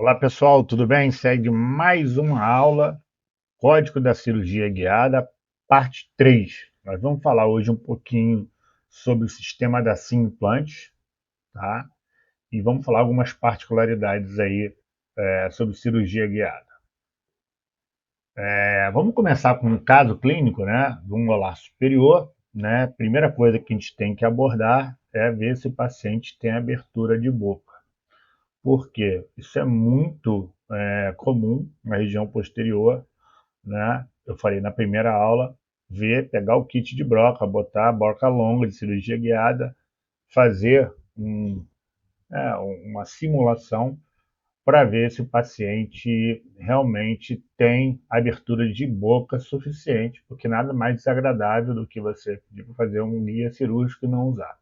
Olá pessoal, tudo bem? Segue mais uma aula, Código da Cirurgia Guiada, parte 3. Nós vamos falar hoje um pouquinho sobre o sistema da SIM Implantes, tá? E vamos falar algumas particularidades aí sobre cirurgia guiada. Vamos começar com um caso clínico, né, do molar superior, né? Primeira coisa que a gente tem que abordar é ver se o paciente tem abertura de boca. Por quê? Isso é muito comum na região posterior, né? Eu falei na primeira aula, pegar o kit de broca, botar a broca longa de cirurgia guiada, fazer uma simulação para ver se o paciente realmente tem abertura de boca suficiente, porque nada mais desagradável do que você pedir para fazer um guia cirúrgico e não usar.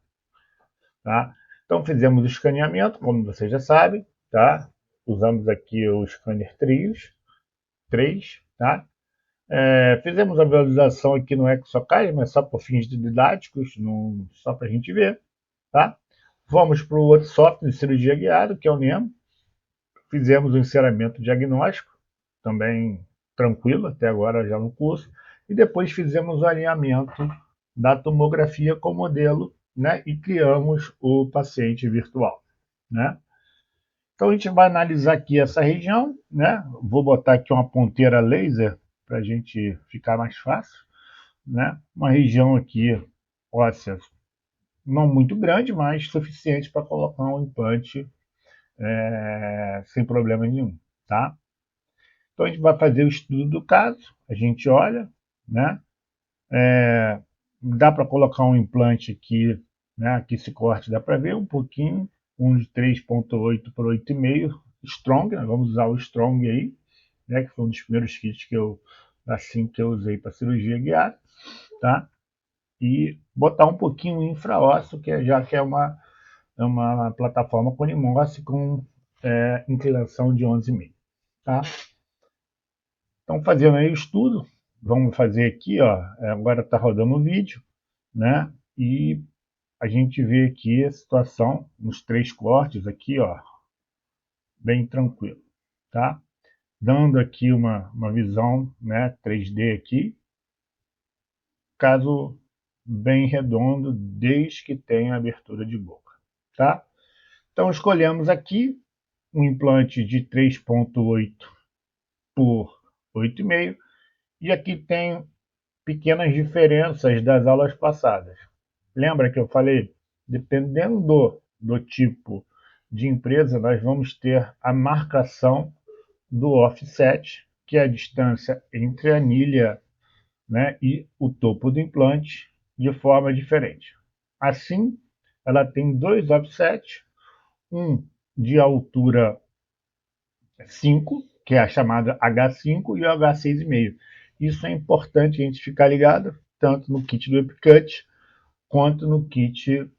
Tá? Então fizemos o escaneamento, como você já sabe, tá? Usamos aqui o scanner Trios 3, tá? Fizemos a visualização aqui no ExoCAD, mas só por fins didáticos, não, só para a gente ver. Tá? Vamos para o outro software de cirurgia guiada, que é o NEMO. Fizemos o enceramento diagnóstico, também tranquilo, até agora já no curso. E depois fizemos o alinhamento da tomografia com o modelo, né? E criamos o paciente virtual. Né? Então a gente vai analisar aqui essa região, né? Vou botar aqui uma ponteira laser para a gente ficar mais fácil, né? Uma região aqui óssea não muito grande, mas suficiente para colocar um implante sem problema nenhum, tá? Então a gente vai fazer o estudo do caso, a gente olha, né? Dá para colocar um implante aqui, né? Aqui esse corte dá para ver um pouquinho, um de 3.8 por 8,5, Strong, né? Vamos usar o Strong aí, né? Que foi um dos primeiros kits que eu usei para cirurgia guiada, tá? E botar um pouquinho infraósseo, já que é uma plataforma com Conimossi com inclinação de 11,5, tá? Então, fazendo aí o estudo, vamos fazer aqui, ó, agora está rodando o vídeo, né? E a gente vê aqui a situação nos 3 cortes aqui, ó, bem tranquilo, tá? Dando aqui uma visão, né, 3D aqui, caso bem redondo, desde que tenha abertura de boca, tá? Então escolhemos aqui um implante de 3.8 por 8,5 e aqui tem pequenas diferenças das aulas passadas. Lembra que eu falei? Dependendo do tipo de empresa, nós vamos ter a marcação do offset, que é a distância entre a anilha, né, e o topo do implante, de forma diferente. Assim, ela tem 2 offsets, um de altura 5, que é a chamada H5, e o H6,5. Isso é importante a gente ficar ligado, tanto no kit do Upcut quanto no kit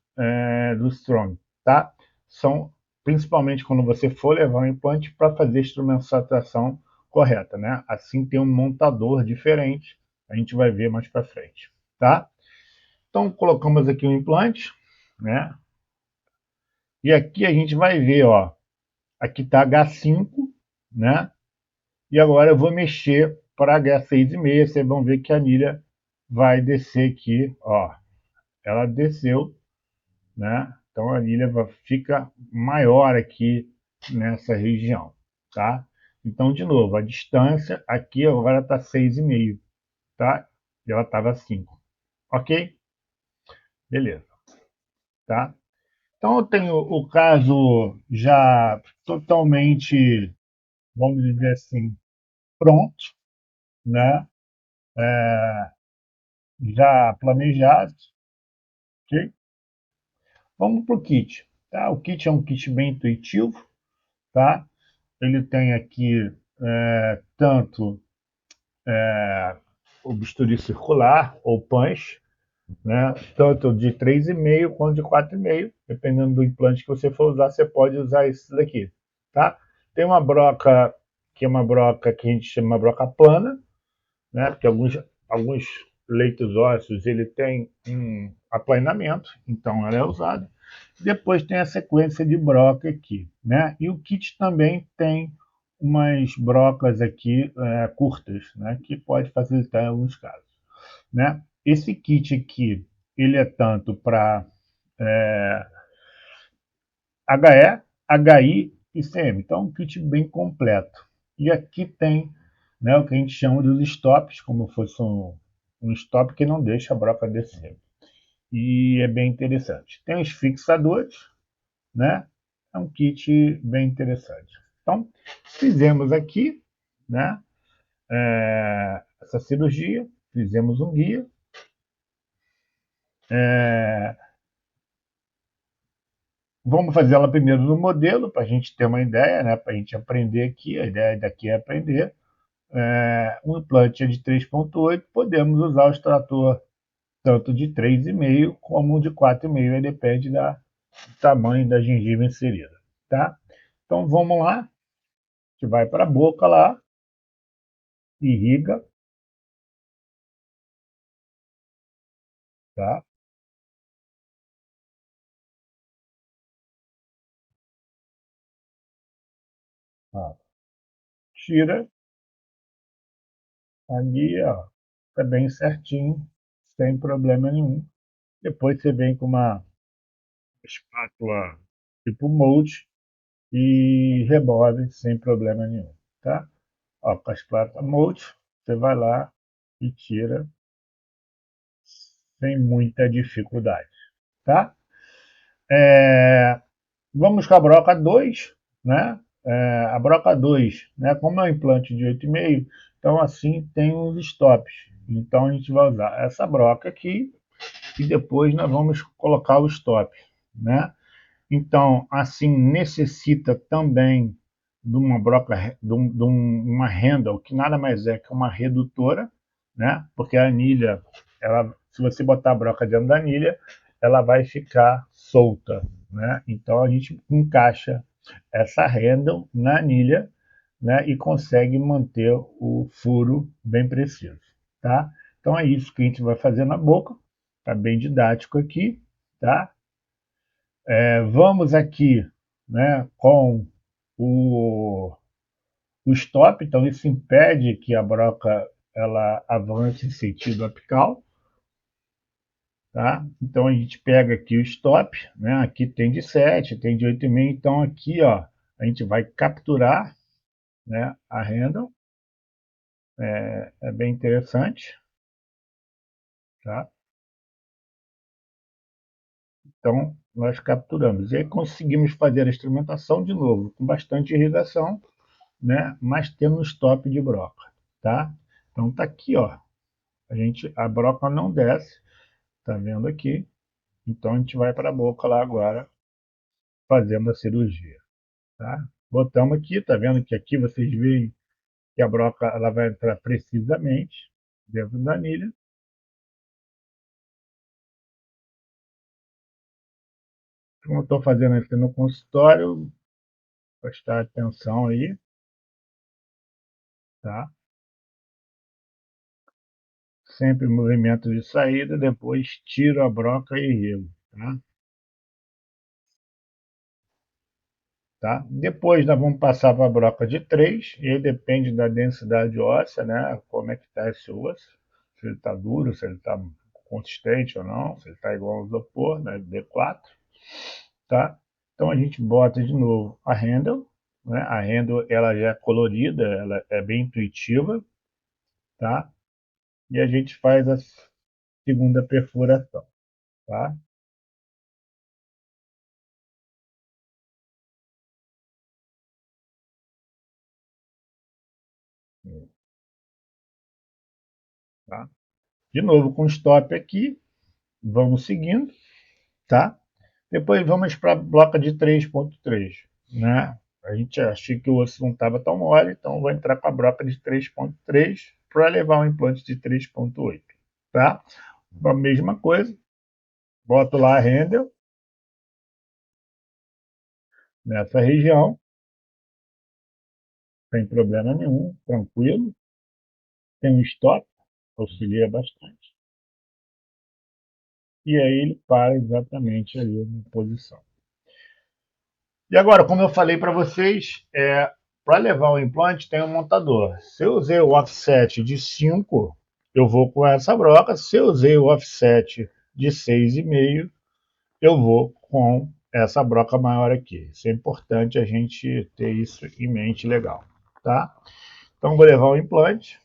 do Strong, tá? São principalmente quando você for levar um implante para fazer a instrumentação correta, né? Assim tem um montador diferente, a gente vai ver mais para frente, tá? Então colocamos aqui o implante, né? E aqui a gente vai ver, ó, aqui está H5, né? E agora eu vou mexer para H6,5, vocês vão ver que a anilha vai descer aqui, ó. Ela desceu, né? Então a anilha fica maior aqui nessa região, tá? Então, de novo, a distância aqui agora está 6,5, tá? E ela estava 5, ok? Beleza, tá? Então eu tenho o caso já totalmente, vamos dizer assim, pronto, né? Já planejado, ok? Vamos para o kit, tá? O kit é um kit bem intuitivo, tá? Ele tem aqui tanto o bisturi circular ou punch, né? Tanto de 3,5 quanto de 4,5, dependendo do implante que você for usar, você pode usar esse daqui, tá? Tem uma broca que é uma broca que a gente chama de broca plana, né? Porque alguns leitos ósseos ele tem um aplanamento, então ela é usada. Depois tem a sequência de broca aqui, né? E o kit também tem umas brocas aqui curtas, né? Que pode facilitar em alguns casos, né? Esse kit aqui, ele é tanto para HE, HI e CM. Então, um kit bem completo. E aqui tem, né, o que a gente chama dos stops, como fosse um stop que não deixa a broca descer. E é bem interessante. Tem os fixadores, né? É um kit bem interessante. Então, fizemos aqui, né, essa cirurgia, fizemos um guia. Vamos fazer ela primeiro no modelo, para a gente ter uma ideia, né, para a gente aprender aqui. A ideia daqui é aprender. Um implante é de 3,8, podemos usar o extrator tanto de 3,5 como de 4,5, aí depende do tamanho da gengiva inserida. Tá? Então vamos lá, a gente vai para a boca lá, irriga, tá? Ó, tira ali, ó, tá bem certinho, sem problema nenhum. Depois você vem com uma espátula tipo molde e remove sem problema nenhum, tá? Ó, com a espátula molde, você vai lá e tira sem muita dificuldade, tá? Vamos com a broca 2, né? A broca 2, né? Como é um implante de 8,5, então assim tem uns stops. Então a gente vai usar essa broca aqui e depois nós vamos colocar o stop, né? Então, assim, necessita também de uma broca, de uma handle, que nada mais é que uma redutora, né? Porque a anilha, ela, se você botar a broca dentro da anilha, ela vai ficar solta, né? Então a gente encaixa essa handle na anilha, né? E consegue manter o furo bem preciso, tá? Então é isso que a gente vai fazer na boca, tá bem didático aqui, tá? Vamos aqui, né, com o, o stop, então isso impede que a broca ela avance em sentido apical, tá? Então a gente pega aqui o stop, né? Aqui tem de 7, tem de 8,5, então aqui, ó, a gente vai capturar, né, a handle, é bem interessante, tá? Então nós capturamos e aí conseguimos fazer a instrumentação de novo com bastante irrigação, né? Mas temos stop de broca, tá? Então tá aqui, ó. A broca não desce, tá vendo aqui? Então a gente vai para a boca lá agora, fazendo a cirurgia, tá? Botamos aqui, tá vendo que aqui vocês veem que a broca ela vai entrar precisamente dentro da anilha. Como eu estou fazendo aqui no consultório, prestar atenção aí, tá? Sempre movimento de saída, depois tiro a broca e rego, tá? Tá? Depois nós vamos passar para a broca de 3, e aí depende da densidade óssea, né? Como é que está esse osso, se ele está duro, se ele está consistente ou não, se ele está igual ao isopor, né? D4, tá? Então a gente bota de novo a handle, né? A handle ela já é colorida, ela é bem intuitiva, tá? E a gente faz a segunda perfuração, tá? Tá? De novo com stop aqui, vamos seguindo, tá? Depois vamos para a bloca de 3,3, né? A gente achou que o osso não estava tão mole, então vou entrar com a broca de 3,3 para levar um implante de 3,8, tá? A mesma coisa, boto lá a handle nessa região, sem problema nenhum, tranquilo. Tem um stop, auxilia bastante. e aí ele para exatamente ali na posição. E agora, como eu falei para vocês, para levar o implante tem um montador. Se eu usei o offset de 5, eu vou com essa broca. Se eu usei o offset de 6,5, eu vou com essa broca maior aqui. Isso é importante a gente ter isso em mente legal, tá? Então vou levar o implante.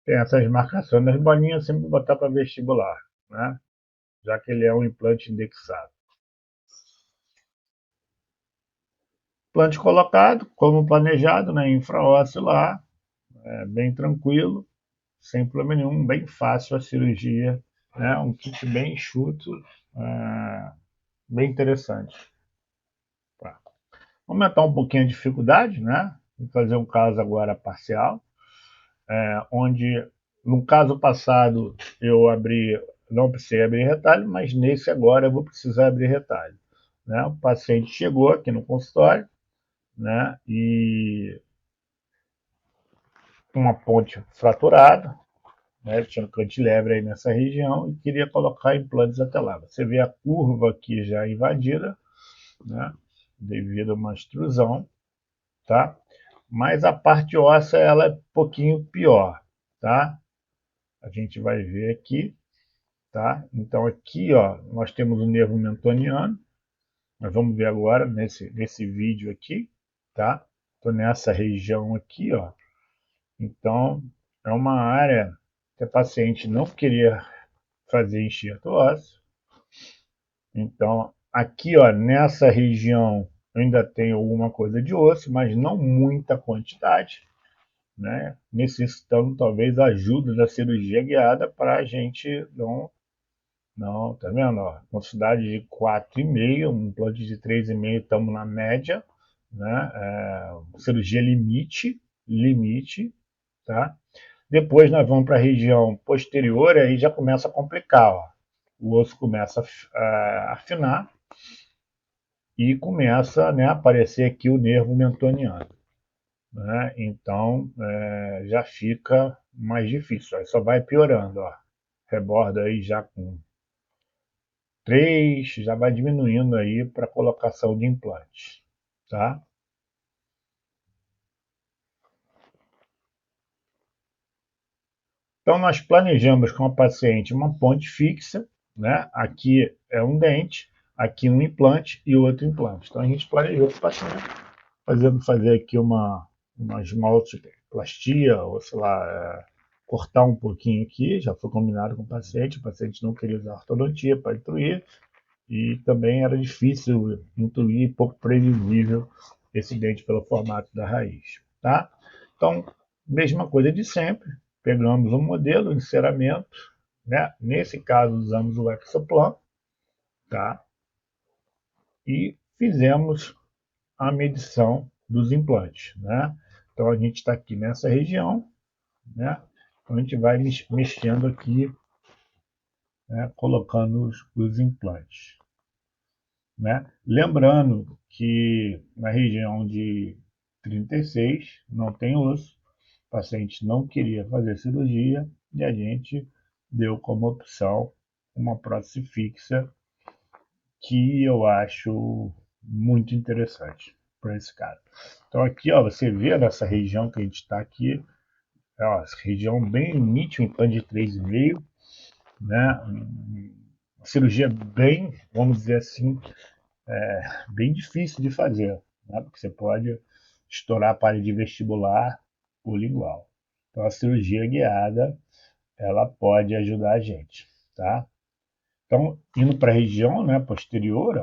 Tem essas marcações nas bolinhas, sempre botar para vestibular, né? Já que ele é um implante indexado. Implante colocado, como planejado, né? Infraósseo lá, bem tranquilo, sem problema nenhum, bem fácil a cirurgia, né? Um kit bem enxuto, bem interessante. Tá. Vamos aumentar um pouquinho a dificuldade, né? Vou fazer um caso agora parcial, onde no caso passado eu não precisei abrir retalho, mas nesse agora eu vou precisar abrir retalho. Né? O paciente chegou aqui no consultório, né? E uma ponte fraturada, né? Tinha um cantilever aí nessa região e queria colocar implantes até lá. Você vê a curva aqui já invadida, né? Devido a uma extrusão, tá? Mas a parte óssea ela é um pouquinho pior, tá? A gente vai ver aqui, tá? Então aqui, ó, nós temos o nervo mentoniano. Nós vamos ver agora nesse vídeo aqui, tá? Estou nessa região aqui, ó. Então é uma área que a paciente não queria fazer enxerto ósseo. Então aqui, ó, nessa região eu ainda tenho alguma coisa de osso, mas não muita quantidade, né? Necessitando talvez a ajuda da cirurgia guiada para a gente não, tá vendo? Ó, quantidade de 4,5, um implante de 3,5, estamos na média, né? Cirurgia limite, tá? Depois nós vamos para a região posterior, aí já começa a complicar, ó. O osso começa a afinar e começa, né, a aparecer aqui o nervo mentoniano, né? Então já fica mais difícil, aí só vai piorando, ó. Reborda aí já com 3, já vai diminuindo aí para colocação de implantes, tá? Então nós planejamos com a paciente uma ponte fixa, né? Aqui é um dente, aqui um implante e outro implante. Então a gente planejou com o paciente, fazer aqui uma esmaltoplastia, ou sei lá, cortar um pouquinho aqui, já foi combinado com o paciente não queria usar ortodontia para intruir, e também era difícil intuir, pouco previsível esse dente pelo formato da raiz, tá? Então, mesma coisa de sempre, pegamos um modelo, enceramento, né? Nesse caso usamos o Exoplan, tá? E fizemos a medição dos implantes, né? Então a gente está aqui nessa região, né? Então a gente vai mexendo aqui, né? Colocando os implantes. Né? Lembrando que na região de 36 não tem osso, o paciente não queria fazer cirurgia e a gente deu como opção uma prótese fixa que eu acho muito interessante para esse caso. Então aqui, ó, você vê nessa região que a gente está aqui, ó, essa região bem limite, um implante de 3,5, né? Uma cirurgia bem, vamos dizer assim, bem difícil de fazer, né? Porque você pode estourar a parede vestibular ou lingual. Então, a cirurgia guiada, ela pode ajudar a gente, tá? Então, indo para a região, né, posterior,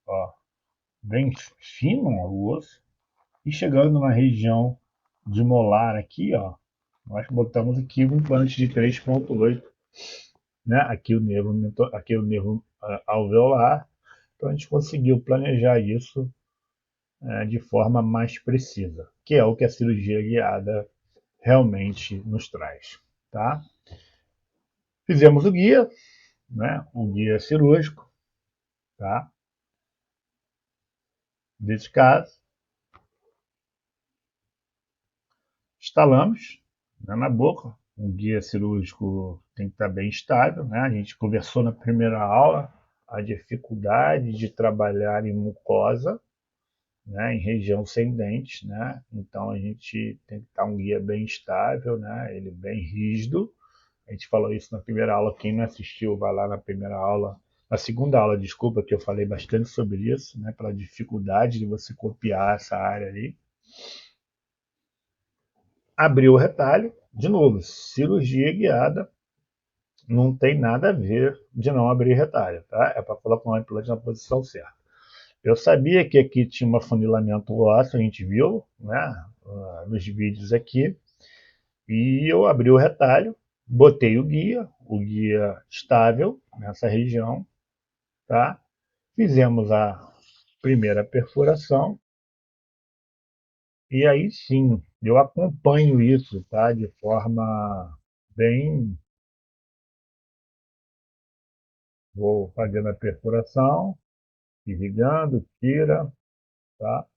ó, bem fino ó, o osso, e chegando na região de molar aqui, ó, nós botamos aqui um implante de 3,8, né? Aqui o nervo alveolar. Então, a gente conseguiu planejar isso de forma mais precisa, que é o que a cirurgia guiada realmente nos traz. Tá? Fizemos o guia, né? O guia cirúrgico, tá? Desse caso, instalamos, né, na boca. O guia cirúrgico tem que estar bem estável, né? A gente conversou na primeira aula a dificuldade de trabalhar em mucosa, né, em região sem dentes, né? Então a gente tem que estar um guia bem estável, né? Ele bem rígido. A gente falou isso na primeira aula. Quem não assistiu, vai lá na primeira aula, na segunda aula, desculpa, que eu falei bastante sobre isso, né? Pela dificuldade de você copiar essa área ali. Abriu o retalho, de novo, cirurgia guiada, não tem nada a ver de não abrir retalho, tá? É para colocar um implante na posição certa. Eu sabia que aqui tinha um afunilamento ósseo, a gente viu, né, nos vídeos aqui, e eu abri o retalho, botei o guia estável nessa região, tá? Fizemos a primeira perfuração, e aí sim, eu acompanho isso, tá? De forma bem. Vou fazendo a perfuração, irrigando, tira, tá?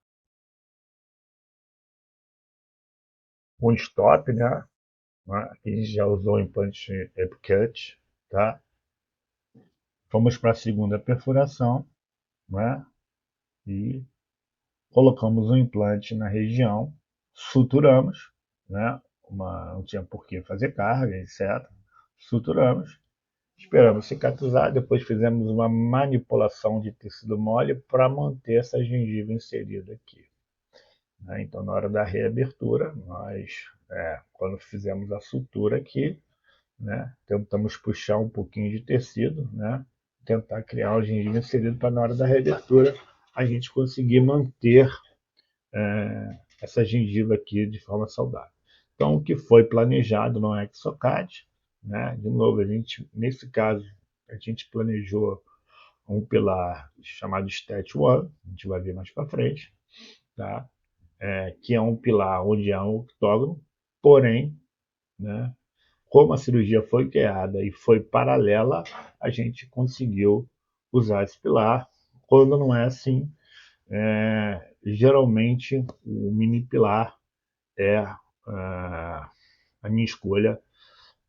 Com stop, né? Aqui a gente já usou o implante Epicut, tá? Fomos para a segunda perfuração, né? E colocamos o implante na região, suturamos, né? Não tinha por que fazer carga, etc. Suturamos, esperamos cicatrizar, depois fizemos uma manipulação de tecido mole para manter essa gengiva inserida aqui. Né? Então, na hora da reabertura, nós, quando fizemos a sutura aqui, né, tentamos puxar um pouquinho de tecido, né, tentar criar o gengiva inserido para na hora da reabertura a gente conseguir manter essa gengiva aqui de forma saudável. Então, o que foi planejado no Exocad, né, de novo, a gente, nesse caso, a gente planejou um pilar chamado Stat 1, a gente vai ver mais para frente, tá? Que é um pilar onde há um octógono, porém, né, como a cirurgia foi guiada e foi paralela, a gente conseguiu usar esse pilar. Quando não é assim, geralmente o mini pilar é a minha escolha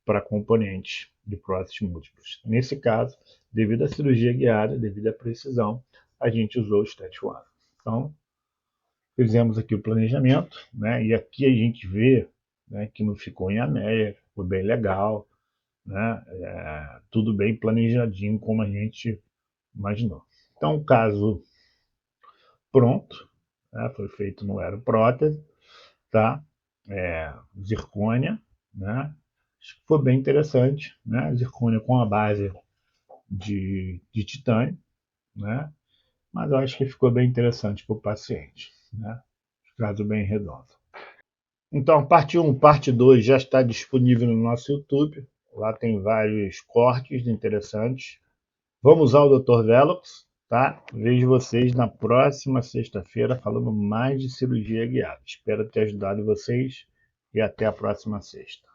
para componentes de próteses múltiplos. Nesse caso, devido à cirurgia guiada, devido à precisão, a gente usou o Stat 1. Então, fizemos aqui o planejamento, né? E aqui a gente vê, né, que não ficou em anéia, ficou bem legal, né? Tudo bem planejadinho como a gente imaginou. Então, o caso pronto, né? Foi feito no aeroprótese, tá? Zircônia, né? Acho que foi bem interessante, né? Zircônia com a base de titânio, né? Mas eu acho que ficou bem interessante para o paciente, né? Caso bem redondo. Então, parte 1, parte 2 já está disponível no nosso YouTube. Lá tem vários cortes interessantes. Vamos usar o Dr. Velox, tá? Vejo vocês na próxima sexta-feira falando mais de cirurgia guiada. Espero ter ajudado vocês e até a próxima sexta.